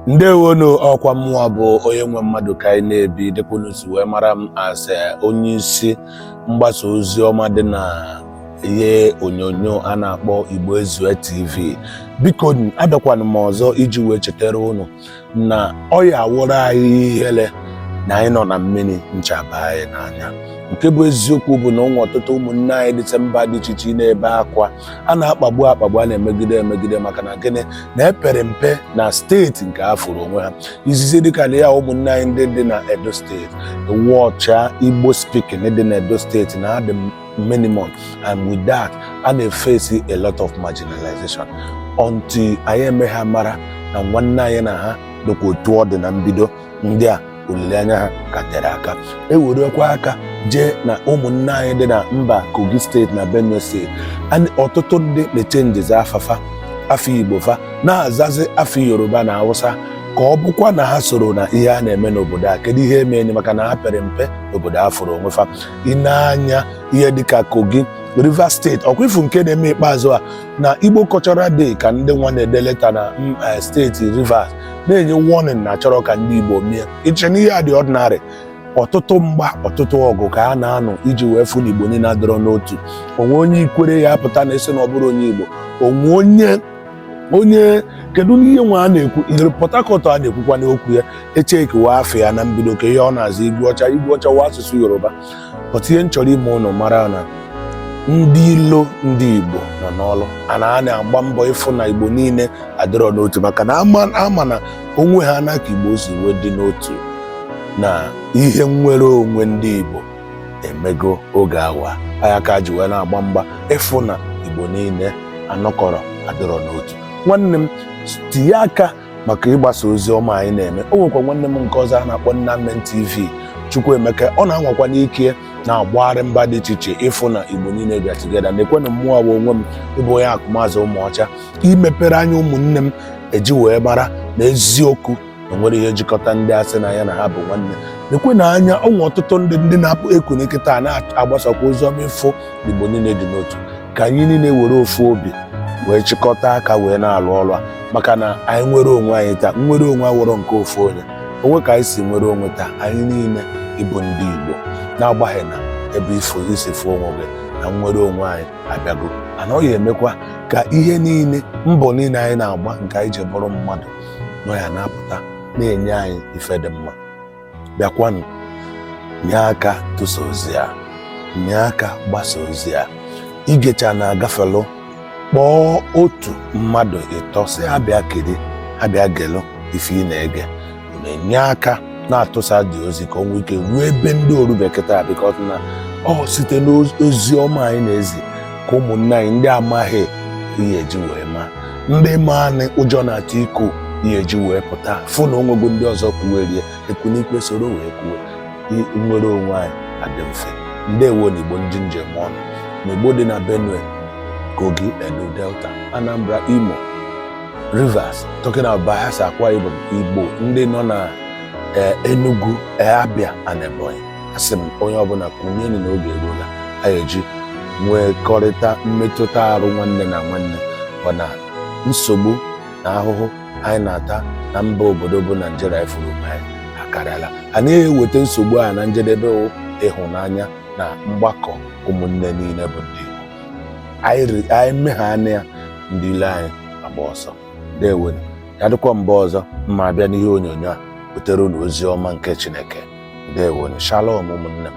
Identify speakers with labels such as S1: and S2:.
S1: Ndewono ọkwa mmụọ bụ onye nwe mmadụ ka anyị na-ebi dịkwunu si wee mara m as onye isi mgbasa ozi ọma dị na ihe onyonyo a na-akpọ Igbo Ezue TV. Biko abịakwana m ọzọ iji wee chetara unu na ọ ya awụrụ anyị ihere na anyị nọ na mmiri nchaba anyị n'anya. Nke bụ eziokwu bụ na ụmụ ọtụtụ ụmụnne anyị dịte mba dị iche iche na-ebe akwa, a na-akpagbu a na-emegide maka na gịnị na epere mpe na steeti nke afụrụ onwe ha. Izizi dịka na ya ụmụnne anyị ndị dị na Edo steeti, wọcha Igbo speaking dị na Edo steeti na ha dị minimum, and with that a na-efesi a lot of marginalization until anyị eme ha mara na nwanne anyị na ha dịkwa otu ọ dị na mbido. Ndị a olileanya ha ka tere aka, ewerekwa aka jee na ụmụnne anyị dị na mba Kogi steeti na Benue steeti, ọtụtụ ndị na-echenjizi afọ Igbo fa na-azazi afọ Yoruba na Hausa ka ọ bụkwa na ha soro na ihe a na-eme n'obodo a. Kedu ihe emeni maka na ha pere mpe obodo a fụrụ onwe fa. Ịna-anya ihe dịka Kogi, Rivers steeti, ọkwa ifu nke na-eme ikpeazụ a na Igbo Cultural Day ka ndị nwa na-ede leta na steeti Rivers na-enye warning na chọrọ ka ndị Igbo mee iche n'ihe a dị ordinary. Ọtụtụ mgba, ọtụtụ ọgụ ka a na-anọ iji wee fụ na Igbo niile adọrọ n'otu. Onwe onye ikwere ya apụta na esi na ọ bụrụ onye Igbo. Onwe onye kedu n'ihe nwa a na-ekwu ile Port Harcourt a na-ekwukwa n'okwu ya echekiwa afọ ya na mbido ka ihe ọ na-azụ Igbo ọcha wa asụsụ Yoruba. Pọtụ ihe m chọrọ ime ụnụ mara na ndị ilo ndị Igbo nọ n'ọlụ a na-agba mbọ ịfụ na Igbo niile adịrọ n'otu, maka na ama na onwe ha na ka Igbo si wee dị n'otu na ihe nnwere onwe ndị Igbo emego oge awa. Anya ka ji wee na-agba mgba ịfụ na Igbo niile anọkọrọ adịrọ n'otu. Nwanne m tinye aka maka ịgbasa ozi ọma anyị na-eme. O nwekwa nwanne m nke ọzọ a na-akpọ Nnamdi TV Chukwuemeka, ọ na-anwakwa n'ike na-agbagharị mba dị iche iche ịfụ na Igbo niile bịa tigeda. Na-ekwenụ mmụọ bụ onwe m ịbụ onye akụmazụ ụmụọcha imepere anya ụmụnne m eji wee mara na eziokwu na nwere ihe jikọta ndị asị na ya na ha bụ nwanne. Na-ekwe na anya ọnwa ọtụtụ ndị na-apụ eku n'ikịta na-agbasakwa ozi ọma ịfụ Igbo niile dị n'otu. Ka anyị niile were ofu obi wee chịkọta aka wee na-alụ ọrụ a, maka na anyị nwere onwe anyị taa. Nwere onwe awụrọ nke ofu onye, onwe ka anyị si nwere onwe taa. Anyị niile ịbụ ndị Igbo na-agbaghị na ebe isi fụ onwe gị na nwere onwe anyị abịago. Anaghị emekwa ka ihe niile mbọ niile anyị na-agba nke anyị ji bụrụ mmadụ nọ ya na-apụta na-enye anyị ife dị mma. Bịakwanụ nye aka tụsa ozi a, nye aka gbasa ozi a. Igecha na-agafelụ, kpọọ otu mmadụ ịtọ sị ha bịa kiri, ha bịa gelụ ife ị na-ege. Na-enye aka na-atụsa dị ozi ka ọ nwee ike ruo ebe ndị orubekịta bịkọt na ọ site n'ozi ọma anyị na-ezi ka ụmụnne anyị ndị amaghị ihe eji wee maa, ndị maanị ụjọ na-atụ iko ihe eji wee pụta fụ na onwego ndị ọzọ kwuwerie ekwunikwe soro wee kwuwe. Nwere onwe anyị adị mfe. Ndewo na Igbo ndị njem ọnụ na Igbo dị na Benue, Kogi, Edo, Delta, Anambra, Imo, Rivers, talking about Bayelsa, Akwa Ibom, Igbo ndị nọ na Enugu, Abia and Ebonyi. Asị m onye ọbụla kwunyenu n'oge eruola anyị eji nwekọrịta mmetụta arụ nwanne na nwanne. Ọ na nsogbu na ahụhụ anyị na-ata na mba obodo bụ Naijiria ifuru anyị akarịala. A na-eweta nsogbu a na njedebe ịhụnanya na mgbakọ ụmụnne niile bụ ndị Igbo. Anyị meghanị ya, ndị ile anyị agba ọsọ. Ndewo ya dịkwa mgbe ọzọ mma abịa n'ihe onyonyo a wetere unu ozi ọma nke Chineke. Ndewo, shalom ụmụnne m.